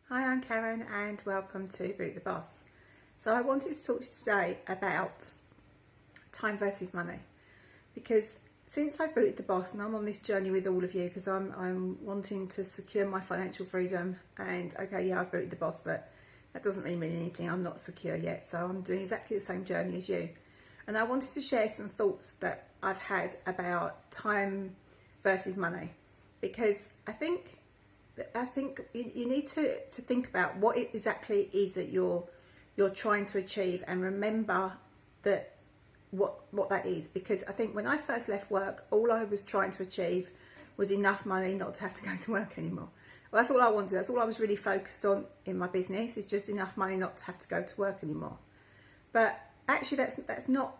Hi, I'm Karen and welcome to Boot the Boss. So I wanted to talk to you today about time versus money, because since I booted the boss and I'm on this journey with all of you because I'm wanting to secure my financial freedom, and okay, yeah, I've booted the boss, but that doesn't really mean anything. I'm not secure yet, so I'm doing exactly the same journey as you. And I wanted to share some thoughts that I've had about time versus money, because I think you need to think about what it exactly is that you're trying to achieve, and remember that what that is. Because I think when I first left work, all I was trying to achieve was enough money not to have to go to work anymore. Well, that's all I wanted. That's all I was really focused on in my business, is just enough money not to have to go to work anymore. But actually, that's not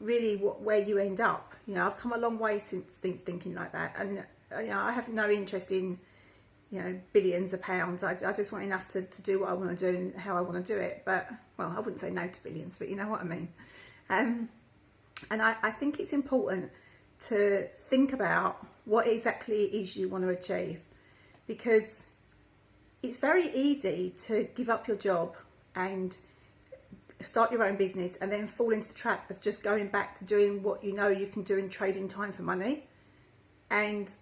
really where you end up. You know, I've come a long way since thinking like that, and I have no interest in billions of pounds. I just want enough to do what I want to do and how I want to do it. But, well, I wouldn't say no to billions, but you know what I mean. And I think it's important to think about what exactly it is you want to achieve, because it's very easy to give up your job and start your own business and then fall into the trap of just going back to doing what you know you can do and trading time for money. And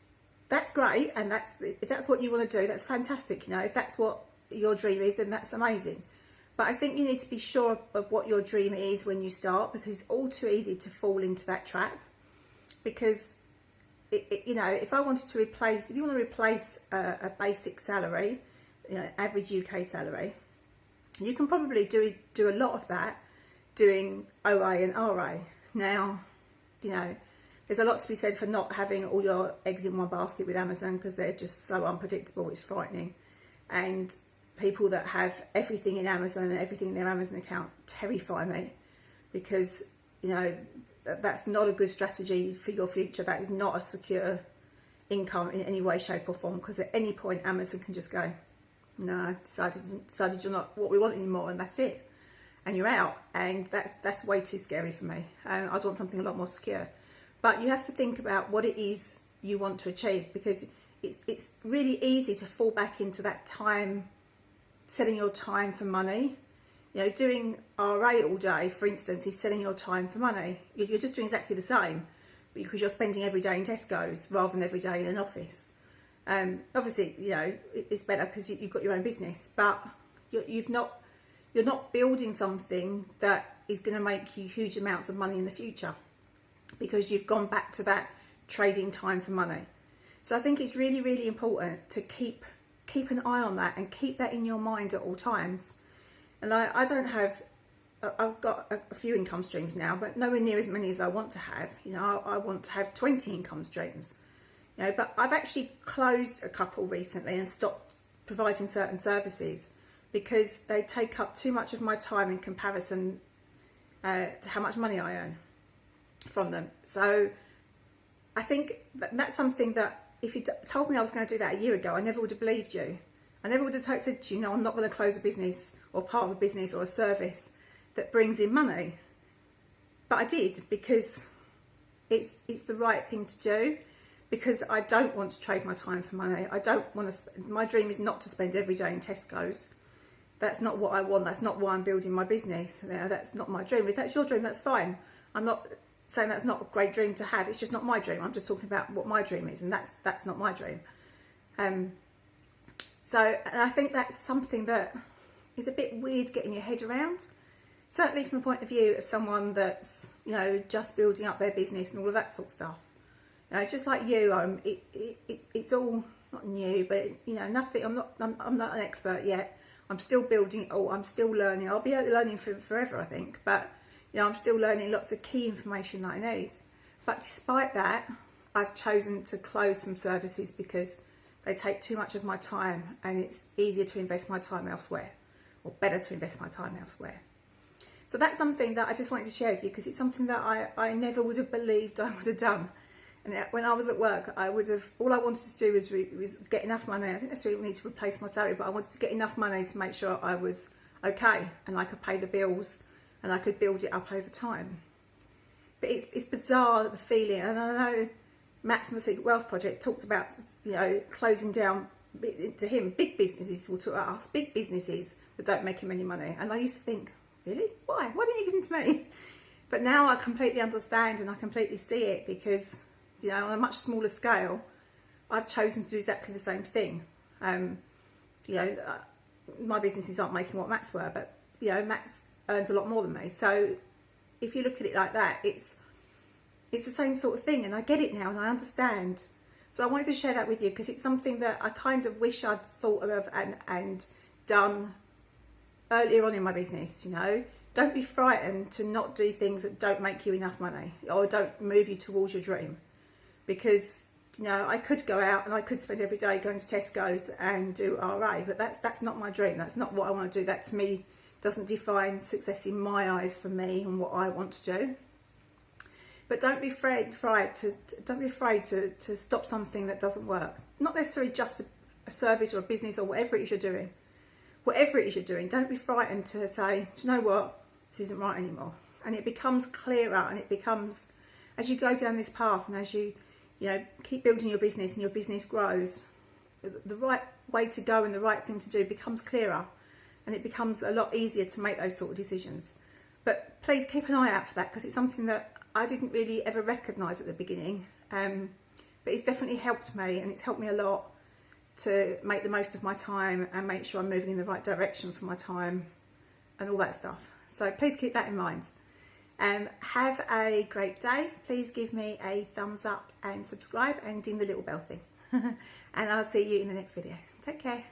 that's great, and if that's what you want to do, that's fantastic. If that's what your dream is, then that's amazing. But I think you need to be sure of what your dream is when you start, because it's all too easy to fall into that trap. Because if you want to replace a basic salary, average UK salary, you can probably do a lot of that doing OA and RA. Now, there's a lot to be said for not having all your eggs in one basket with Amazon, because they're just so unpredictable. It's frightening. And people that have everything in Amazon and everything in their Amazon account terrify me, because that's not a good strategy for your future. That is not a secure income in any way, shape or form, because at any point Amazon can just go, no, I've decided you're not what we want anymore, and that's it, and you're out. And that's way too scary for me. I'd want something a lot more secure. But you have to think about what it is you want to achieve, because it's really easy to fall back into that time, selling your time for money. Doing RA all day, for instance, is selling your time for money. You're just doing exactly the same, because you're spending every day in Tesco's rather than every day in an office. Obviously, it's better because you've got your own business, but you're not building something that is going to make you huge amounts of money in the future, because you've gone back to that trading time for money. So I think it's really, really important to keep an eye on that and keep that in your mind at all times. And I've got a few income streams now, but nowhere near as many as I want to have. I want to have 20 income streams. But I've actually closed a couple recently and stopped providing certain services, because they take up too much of my time in comparison to how much money I earn from them. So I think that's something that, if you told me I was going to do that a year ago, I never would have believed you. I never would have said to you, I'm not going to close a business or part of a business or a service that brings in money. But I did, because it's the right thing to do, because I don't want to trade my time for money. I don't want to. My dream is not to spend every day in Tesco's. That's not what I want. That's not why I'm building my business. That's not my dream. If that's your dream, that's fine. I'm not saying that's not a great dream to have. It's just not my dream. I'm just talking about what my dream is, and that's not my dream. So, and I think that's something that is a bit weird getting your head around. Certainly from the point of view of someone that's just building up their business and all of that sort of stuff. Just like you, it's all not new, but nothing. I'm not an expert yet. I'm still building it all. I'm still learning. I'll be learning forever, I think. But I'm still learning lots of key information that I need. But despite that, I've chosen to close some services because they take too much of my time, and it's easier to invest my time elsewhere, or better to invest my time elsewhere. So that's something that I just wanted to share with you, because it's something that I never would have believed I would have done. And when I was at work, all I wanted to do was get enough money. I didn't necessarily need to replace my salary, but I wanted to get enough money to make sure I was okay and I could pay the bills and I could build it up over time. But it's bizarre, the feeling. And I know Maximus Wealth Project talks about, closing down to him, big businesses, or to us, big businesses that don't make him any money. And I used to think, really? Why? Why didn't you give them to me? But now I completely understand and I completely see it, because, you know, on a much smaller scale, I've chosen to do exactly the same thing. You know, my businesses aren't making what Matt's were, but, you know, Matt's earns a lot more than me. So if you look at it like that, it's the same sort of thing, and I get it now and I understand. So I wanted to share that with you, because it's something that I kind of wish I'd thought of and done earlier on in my business. You know, don't be frightened to not do things that don't make you enough money or don't move you towards your dream, because, you know, I could go out and I could spend every day going to Tesco's and do RA, but that's not my dream. That's not what I want to do. That, to me, doesn't define success in my eyes for me and what I want to do. But don't be afraid to stop something that doesn't work. Not necessarily just a service or a business or whatever it is you're doing. Whatever it is you're doing, don't be frightened to say, do you know what, this isn't right anymore. And it becomes clearer, and it becomes, as you go down this path and as you know, keep building your business and your business grows, the right way to go and the right thing to do becomes clearer, and it becomes a lot easier to make those sort of decisions. But please keep an eye out for that, because it's something that I didn't really ever recognise at the beginning, but it's definitely helped me, and it's helped me a lot to make the most of my time and make sure I'm moving in the right direction for my time and all that stuff. So please keep that in mind. Have a great day. Please give me a thumbs up and subscribe and ding the little bell thing. And I'll see you in the next video. Take care.